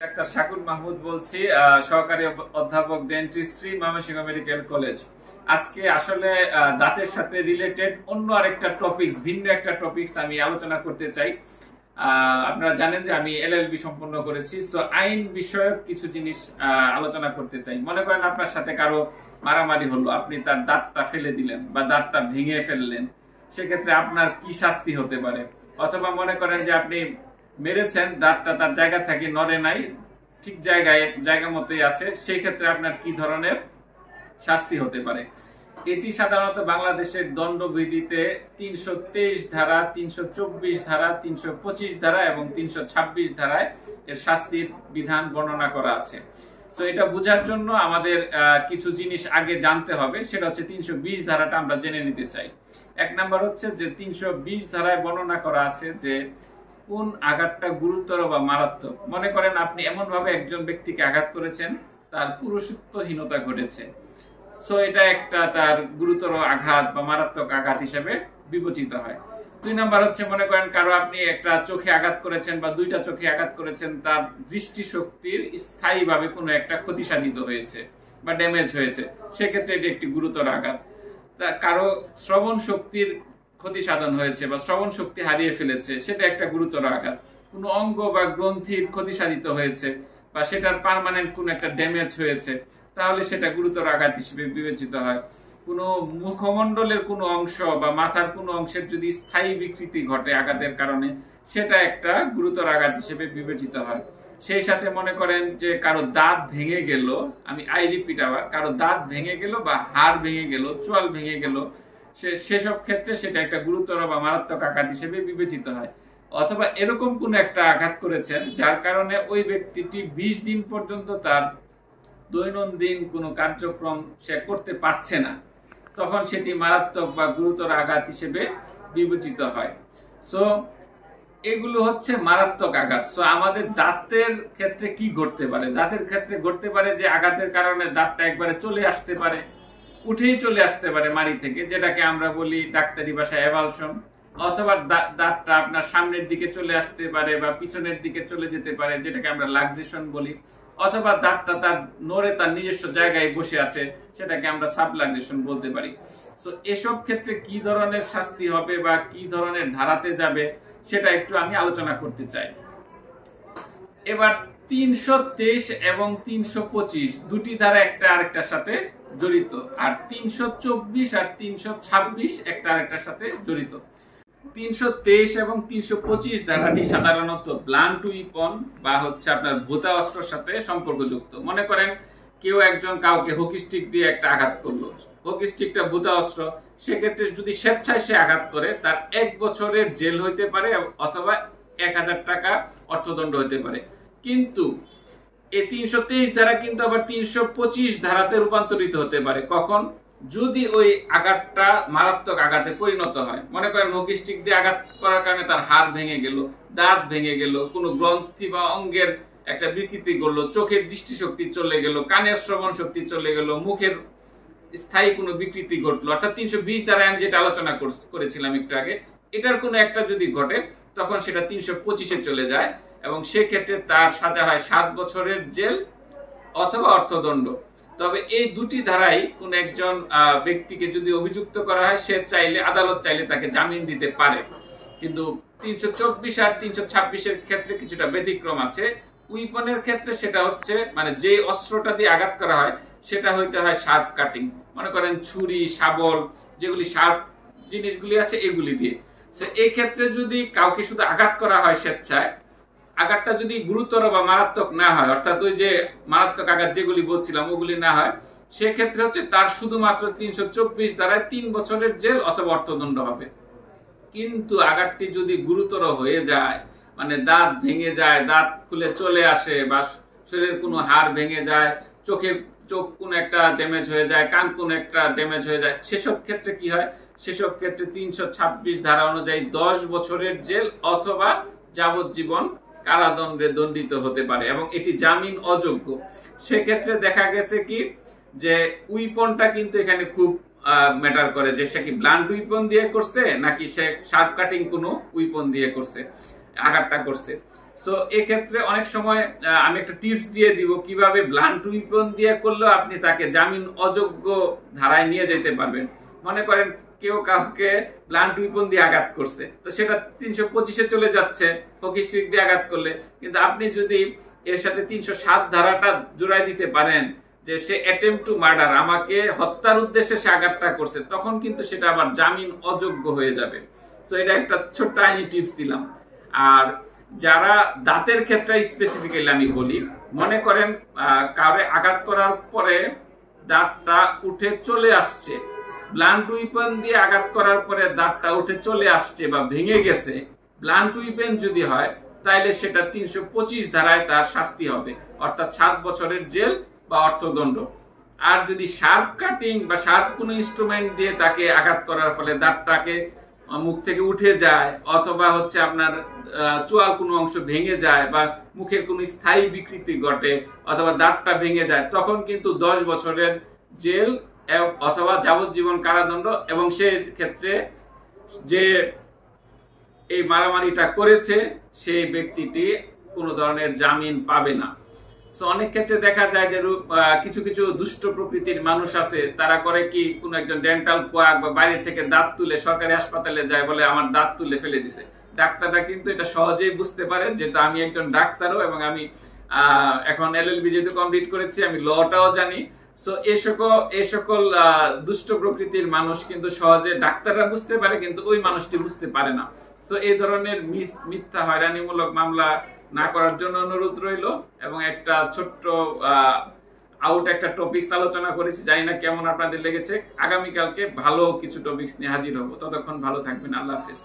Doctor Shakur Mahmud বলছি, সহকারী অধ্যাপক ডেন্টিস্ট্রি, ময়মনসিংহ মেডিকেল কলেজ। আজকে আসলে দাঁতের সাথে রিলেটেড অন্য আরেকটা টপিকস, ভিন্ন একটা টপিকস আমি আলোচনা করতে চাই। আপনারা জানেন যে আমি এলএলবি সম্পন্ন করেছি, সো আইন বিষয়ক কিছু জিনিস আলোচনা করতে চাই। মনে করেন আপনার সাথে কারো মারামারি হলো, আপনি তার দাঁতটা ফেলে দিলেন বা দাঁতটা ভেঙে ফেললেন, সেক্ষেত্রে আপনার কি শাস্তি হতে পারে? অথবা মনে করেন যে আপনি মেরেছেন, দাঁতটা তার জায়গা থেকে নড়ে নাই, ঠিক জায়গা মতোই আছে, সেই ক্ষেত্রে আপনার কি ধরনের শাস্তি হতে পারে? এটি সাধারণত বাংলাদেশের দণ্ডবিধিতে ৩২৩ ধারা, ৩২৪ ধারা, ৩২৫ ধারা এবং ৩২৬ ধারায় এর শাস্তির বিধান বর্ণনা করা আছে। তো এটা বোঝার জন্য আমাদের কিছু জিনিস আগে জানতে হবে, সেটা হচ্ছে ৩২০ ধারাটা আমরা জেনে নিতে চাই। এক নাম্বার হচ্ছে যে ৩২০ ধারায় বর্ণনা করা আছে যে কোন আঘাতটা গুরুতর বা মারাত্মক। মনে করেন আপনি এমন ভাবে একজন ব্যক্তিকে আঘাত করেছেন, তার পুরুষত্বহীনতা ঘটেছে, সো এটা একটা তার গুরুতর আঘাত বা মারাত্মক আঘাত হিসেবে বিবেচিত হয়। ২ নাম্বার হচ্ছে মনে করেন কারো আপনি একটা চোখে আঘাত করেছেন বা দুইটা চোখে আঘাত করেছেন, তার দৃষ্টিশক্তির স্থায়ীভাবে কোনো একটা ক্ষতি সাধিত হয়েছে বা ড্যামেজ হয়েছে, সেক্ষেত্রে এটি একটি গুরুতর আঘাত। কারো শ্রবণ শক্তির ক্ষতি সাধন হয়েছে বা শ্রবণ শক্তি হারিয়ে ফেলেছে, সেটা একটা গুরুতর আঘাত। কোনো অঙ্গ বা গ্রন্থির ক্ষতি সাধিত হয়েছে বা সেটার পার্মানেন্ট কোনো একটা ড্যামেজ হয়েছে, তাহলে সেটা গুরুতর আঘাত হিসেবে বিবেচিত হয়। কোনো মুখমণ্ডলের কোনো অংশ বা মাথার কোনো অংশের যদি স্থায়ী বিকৃতি ঘটে আঘাতের কারণে, সেটা একটা গুরুতর আঘাত হিসেবে বিবেচিত হয়। সেই সাথে মনে করেন যে কারো দাঁত ভেঙে গেল, আমি রিপিট আবার, কারো দাঁত ভেঙে গেল বা হাড় ভেঙে গেল, চোয়াল ভেঙে গেল, সেসব ক্ষেত্রে সেটা একটা গুরুতর বা মারাত্মক আঘাত হিসেবে বিবেচিত হয়। অথবা এরকম কোন একটা আঘাত করেছেন যার কারণে ওই ব্যক্তিটি ২০ দিন পর্যন্ত তার দৈনন্দিন কোনো কার্যক্রম সে করতে পারছে না, তখন সেটি মারাত্মক বা গুরুতর আঘাত হিসেবে বিবেচিত হয়। সো এগুলো হচ্ছে মারাত্মক আঘাত। সো আমাদের দাঁতের ক্ষেত্রে কি ঘটতে পারে? দাঁতের ক্ষেত্রে ঘটতে পারে যে আঘাতের কারণে দাঁতটা একবারে চলে আসতে পারে, উঠেই চলে আসতে পারে মাড়ি থেকে, যেটাকে আমরা বলি ডাক্তারি ভাষায় এভালশন। অথবা দাঁতটা আপনার সামনের দিকে চলে আসতে পারে বা পিছনের দিকে চলে যেতে পারে, যেটাকে আমরা লাক্সেশন বলি। অথবা দাঁতটা তার নড়ে তার নিজস্ব জায়গায় বসে আছে, সেটাকে আমরা সাবলাক্সেশন বলতে পারি। সো এসব ক্ষেত্রে কি ধরনের শাস্তি হবে বা কি ধরনের ধারাতে যাবে, সেটা একটু আমি আলোচনা করতে চাই। এবার ৩২৩ এবং ৩২৫ দুটি ধারা একটা আরেকটার সাথে জড়িত, আর ৩২৪ আর ৩২৬ একটা আরেকটার সাথে জড়িত। ৩২৩ এবং ৩২৫ ধারাটি সাধারণত ব্লান্ট উইপন বা হচ্ছে আপনার ভোঁতা অস্ত্রের সাথে সম্পর্কযুক্ত। মনে করেন কেউ একজন কাউকে হকি স্টিক দিয়ে একটা আঘাত করলো, হকি স্টিকটা ভোঁতা অস্ত্র, সেক্ষেত্রে যদি স্বেচ্ছায় সে আঘাত করে, তার ১ বছরের জেল হইতে পারে অথবা ১,০০০ টাকা অর্থদণ্ড হইতে পারে। কিন্তু এই ৩২৩ ধারা কিন্তু আবার ৩২৫ ধারাতে রূপান্তরিত হতে পারে। কখন? যদি ওই আঘাতটা মারাত্মক আঘাতে পরিণত হয়। মনে করেন হকি স্টিক দিয়ে আঘাত করার কারণে তার হাড় ভেঙে গেল, দাঁত ভেঙে গেল, কোনো গ্রন্থি বা অঙ্গের একটা বিকৃতি করলো, চোখের দৃষ্টিশক্তি চলে গেল, কানের শ্রবণ শক্তি চলে গেল, মুখের স্থায়ী কোনো বিকৃতি ঘটলো, অর্থাৎ ৩২০ ধারায় আমি যেটা আলোচনা করেছিলাম একটু আগে, এটার কোনো একটা যদি ঘটে, তখন সেটা ৩২৫-এ চলে যায় এবং সেক্ষেত্রে তার সাজা হয় ৭ বছরের জেল অথবা অর্থদণ্ড। তবে এই দুটি ধারাই কোন একজন ব্যক্তিকে যদি অভিযুক্ত করা হয়, সে চাইলে, আদালত চাইলে তাকে জামিন দিতে পারে। কিন্তু ৩২৪ আর ৩২৬-এর ক্ষেত্রে কিছুটা ব্যতিক্রম আছে। উইপনের ক্ষেত্রে সেটা হচ্ছে মানে যে অস্ত্রটা দিয়ে আঘাত করা হয়, সেটা হইতে হয় শার্প কাটিং। মনে করেন ছুরি, শাবল, যেগুলি শার্প জিনিসগুলি আছে, এগুলি দিয়ে। এই ক্ষেত্রে যদি কাউকে শুধু আঘাত করা হয় স্বেচ্ছায়, আঘাতটা যদি গুরুতর বা মারাত্মক না হয়, অর্থাৎ ওই যে মারাত্মক আঘাত যেগুলি বলছিলাম ওগুলি না হয়, সেক্ষেত্রে হচ্ছে তার শুধুমাত্র ৩২৪ ধারায় ৩ বছরের জেল অথবা অর্থদণ্ড হবে। কিন্তু আঘাতটি যদি গুরুতর হয়ে যায়, মানে দাঁত ভেঙে যায়, দাঁত খুলে চলে আসে, বা শরীরের কোনো হাড় ভেঙে যায়, চোখ কোনো একটা ড্যামেজ হয়ে যায়, কান কোনো একটা ড্যামেজ হয়ে যায়, সেসব ক্ষেত্রে কি হয়? সেসব ক্ষেত্রে ৩২৬ ধারা অনুযায়ী ১০ বছরের জেল অথবা যাবজ্জীবন কারাদণ্ডে দণ্ডিত হতে পারে এবং এটি জামিন অযোগ্য। সেক্ষেত্রে দেখা গেছে কি যে উইপনটা কিন্তু এখানে খুব ম্যাটার করে, যে সে কি ব্লান্ট উইপন দিয়ে করছে নাকি সে শার্প কাটিং কোনো উইপন দিয়ে করছে, আঘাতটা করছে। সো এক্ষেত্রে অনেক সময় আমি একটা টিপস দিয়ে দিব কিভাবে ব্লান্ট উইপন দিয়ে করলেও আপনি তাকে জামিন অযোগ্য ধারায় নিয়ে যেতে পারবেন। মনে করেন কেউ কাউকে ব্লান্ট উইপন দিয়ে আঘাত করছে, তো সেটা 325-এ চলে যাচ্ছে হকি স্টিক দিয়ে আঘাত করলে, কিন্তু আপনি যদি এর সাথে 307 ধারাটা জোড়াই দিতে পারেন যে সে অ্যাটেম্পট টু মার্ডার, আমাকে হত্যার উদ্দেশ্যে সে আঘাতটা করছে, তখন কিন্তু সেটা আবার জামিন অযোগ্য হয়ে যাবে। সো এটা একটা ছোট্ট আইনি টিপস দিলাম। আর যারা দাঁতের ক্ষেত্রে স্পেসিফিক্যালি আমি বলি, মনে করেন কাউরে আঘাত করার পরে দাঁতটা উঠে চলে আসছে, ব্লান্ট উইপন দিয়ে আঘাত করার পরে দাঁতটা উঠে চলে আসছে বা ভেঙে গেছে, ব্লান্ট উইপন যদি হয় তাইলে সেটা 325 ধারায় তার শাস্তি হবে, অর্থাৎ 7 বছরের জেল বা অর্থদণ্ড। আর যদি শার্প কাটিং বা শার্প কোনো ইনস্ট্রুমেন্ট দিয়ে তাকে আঘাত করার ফলে দাঁতটাকে মুখ থেকে উঠে যায়, অথবা হচ্ছে আপনার চোয়াল কোনো অংশ ভেঙে যায়, বা মুখের কোনো স্থায়ী বিকৃতি ঘটে, অথবা দাঁতটা ভেঙে যায়, তখন কিন্তু 10 বছরের জেল অথবা যাবজ্জীবন কারাদণ্ড, এবং সে ক্ষেত্রে যে এই মারামারিটা করেছে সেই ব্যক্তিটি কোনো ধরনের জামিন পাবে না। সো অনেক ক্ষেত্রে দেখা যায় যে কিছু কিছু দুষ্ট প্রকৃতির মানুষ আছে, তারা করে কি, কোনো একজন ডেন্টাল কোয়াক বা বাইরে থেকে দাঁত তুলে সরকারি হাসপাতালে যায়, বলে আমার দাঁত তুলে ফেলে দিছে। ডাক্তাররা কিন্তু এটা সহজেই বুঝতে পারে, যেহেতু আমি একজন ডাক্তারও এবং আমি এখন এলএলবি যেহেতু কমপ্লিট করেছি, আমি লটাও জানি। সো এই সকল দুষ্ট প্রকৃতির মানুষ কিন্তু সহজে ডাক্তাররা বুঝতে পারে, কিন্তু ওই মানুষটি বুঝতে পারে না। সো এই ধরনের মিথ্যা হয়রানিমূলক মামলা না করার জন্য অনুরোধ রইল। এবং একটা ছোট্ট একটা টপিকস আলোচনা করেছি, জানি না কেমন আপনাদের লেগেছে। আগামীকালকে ভালো কিছু টপিকস নিয়ে হাজির হব, ততক্ষণ ভালো থাকবেন। আল্লাহ হাফেজ।